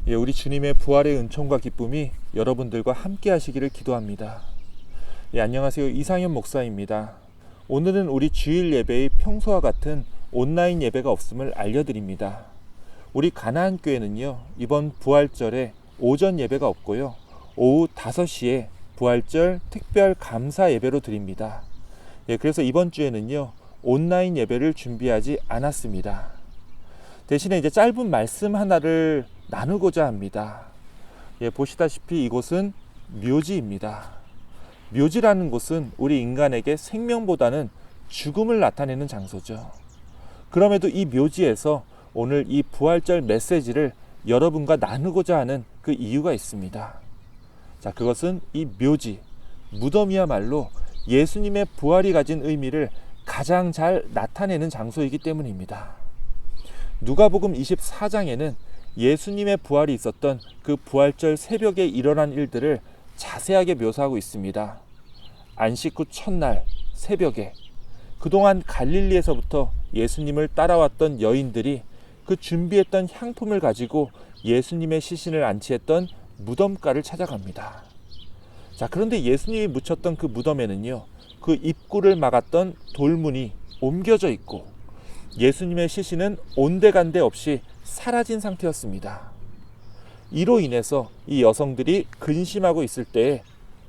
우리 주님의 부활의 은총과 기쁨이 여러분들과 함께 하시기를 기도합니다. 안녕하세요. 이상현 목사입니다. 오늘은 우리 주일 예배의 평소와 같은 온라인 예배가 없음을 알려드립니다. 우리 가나안 교회는요, 이번 부활절에 오전 예배가 없고요, 오후 5시에 부활절 특별 감사 예배로 드립니다. 그래서 이번 주에는요, 온라인 예배를 준비하지 않았습니다. 대신에 이제 짧은 말씀 하나를 나누고자 합니다. 보시다시피 이곳은 묘지입니다. 묘지라는 곳은 우리 인간에게 생명보다는 죽음을 나타내는 장소죠. 그럼에도 이 묘지에서 오늘 이 부활절 메시지를 여러분과 나누고자 하는 그 이유가 있습니다. 자, 그것은 이 묘지, 무덤이야말로 예수님의 부활이 가진 의미를 가장 잘 나타내는 장소이기 때문입니다. 누가복음 24장에는 예수님의 부활이 있었던 그 부활절 새벽에 일어난 일들을 자세하게 묘사하고 있습니다. 안식 후 첫날 새벽에 그동안 갈릴리에서부터 예수님을 따라왔던 여인들이 그 준비했던 향품을 가지고 예수님의 시신을 안치했던 무덤가를 찾아갑니다. 자, 그런데 예수님이 묻혔던 그 무덤에는요, 그 입구를 막았던 돌문이 옮겨져 있고 예수님의 시신은 온데간데 없이 사라진 상태였습니다. 이로 인해서 이 여성들이 근심하고 있을 때에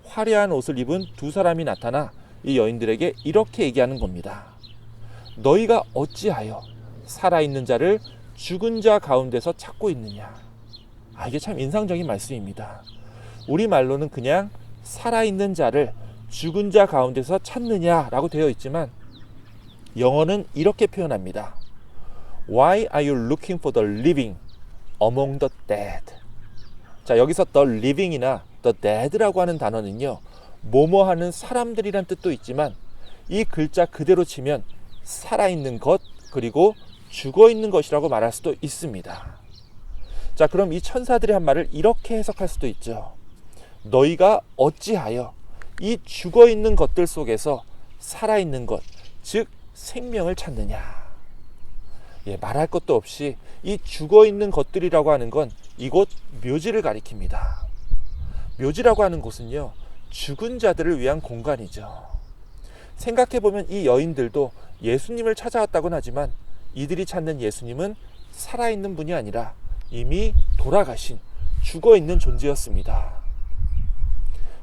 화려한 옷을 입은 두 사람이 나타나 이 여인들에게 이렇게 얘기하는 겁니다. 너희가 어찌하여 살아있는 자를 죽은 자 가운데서 찾고 있느냐. 이게 참 인상적인 말씀입니다. 우리말로는 그냥 살아있는 자를 죽은 자 가운데서 찾느냐라고 되어 있지만 영어는 이렇게 표현합니다. Why are you looking for the living among the dead? 자, 여기서 the living이나 the dead라고 하는 단어는요, 뭐뭐 하는 사람들이란 뜻도 있지만 이 글자 그대로 치면 살아있는 것 그리고 죽어있는 것이라고 말할 수도 있습니다. 자, 그럼 이 천사들이 한 말을 이렇게 해석할 수도 있죠. 너희가 어찌하여 이 죽어있는 것들 속에서 살아있는 것, 즉 생명을 찾느냐. 말할 것도 없이 이 죽어있는 것들이라고 하는 건 이곳 묘지를 가리킵니다. 묘지라고 하는 곳은요, 죽은 자들을 위한 공간이죠. 생각해보면 이 여인들도 예수님을 찾아왔다고는 하지만 이들이 찾는 예수님은 살아있는 분이 아니라 이미 돌아가신 죽어있는 존재였습니다.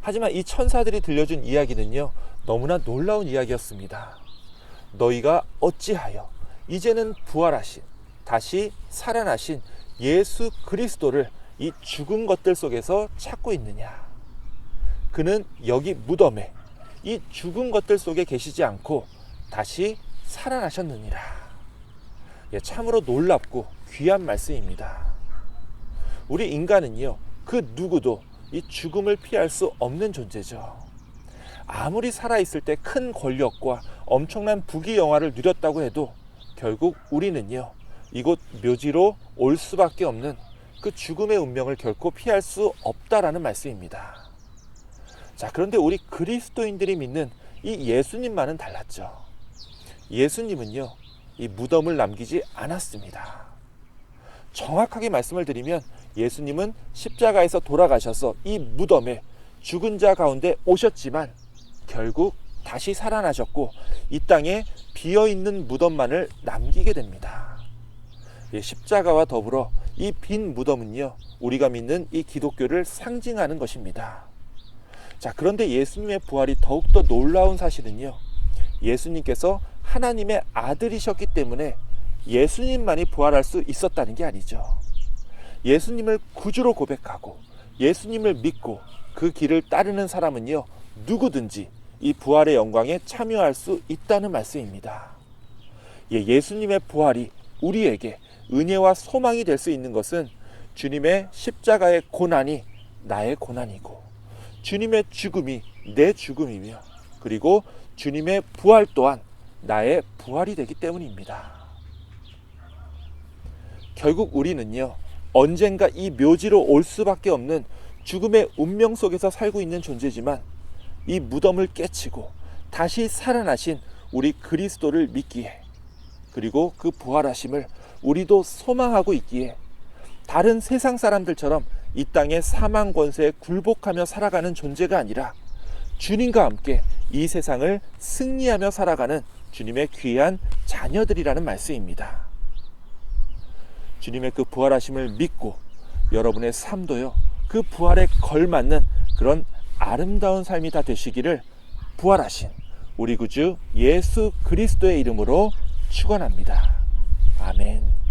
하지만 이 천사들이 들려준 이야기는요, 너무나 놀라운 이야기였습니다. 너희가 어찌하여 이제는 부활하신, 다시 살아나신 예수 그리스도를 이 죽은 것들 속에서 찾고 있느냐. 그는 여기 무덤에 이 죽은 것들 속에 계시지 않고 다시 살아나셨느니라. 참으로 놀랍고 귀한 말씀입니다. 우리 인간은요, 그 누구도 이 죽음을 피할 수 없는 존재죠. 아무리 살아있을 때 큰 권력과 엄청난 부귀영화를 누렸다고 해도 결국 우리는요, 이곳 묘지로 올 수밖에 없는 그 죽음의 운명을 결코 피할 수 없다라는 말씀입니다. 자, 그런데 우리 그리스도인들이 믿는 이 예수님만은 달랐죠. 예수님은요, 이 무덤을 남기지 않았습니다. 정확하게 말씀을 드리면 예수님은 십자가에서 돌아가셔서 이 무덤에 죽은 자 가운데 오셨지만 결국 다시 살아나셨고 이 땅에 비어있는 무덤만을 남기게 됩니다. 십자가와 더불어 이 빈 무덤은요, 우리가 믿는 이 기독교를 상징하는 것입니다. 자, 그런데 예수님의 부활이 더욱더 놀라운 사실은요, 예수님께서 하나님의 아들이셨기 때문에 예수님만이 부활할 수 있었다는 게 아니죠. 예수님을 구주로 고백하고 예수님을 믿고 그 길을 따르는 사람은요, 누구든지 이 부활의 영광에 참여할 수 있다는 말씀입니다. 예수님의 부활이 우리에게 은혜와 소망이 될 수 있는 것은 주님의 십자가의 고난이 나의 고난이고 주님의 죽음이 내 죽음이며 그리고 주님의 부활 또한 나의 부활이 되기 때문입니다. 결국 우리는요, 언젠가 이 묘지로 올 수밖에 없는 죽음의 운명 속에서 살고 있는 존재지만 이 무덤을 깨치고 다시 살아나신 우리 그리스도를 믿기에 그리고 그 부활하심을 우리도 소망하고 있기에 다른 세상 사람들처럼 이 땅의 사망 권세에 굴복하며 살아가는 존재가 아니라 주님과 함께 이 세상을 승리하며 살아가는 주님의 귀한 자녀들이라는 말씀입니다. 주님의 그 부활하심을 믿고 여러분의 삶도요, 그 부활에 걸맞는 그런 아름다운 삶이 다 되시기를 부활하신 우리 구주 예수 그리스도의 이름으로 축원합니다. 아멘.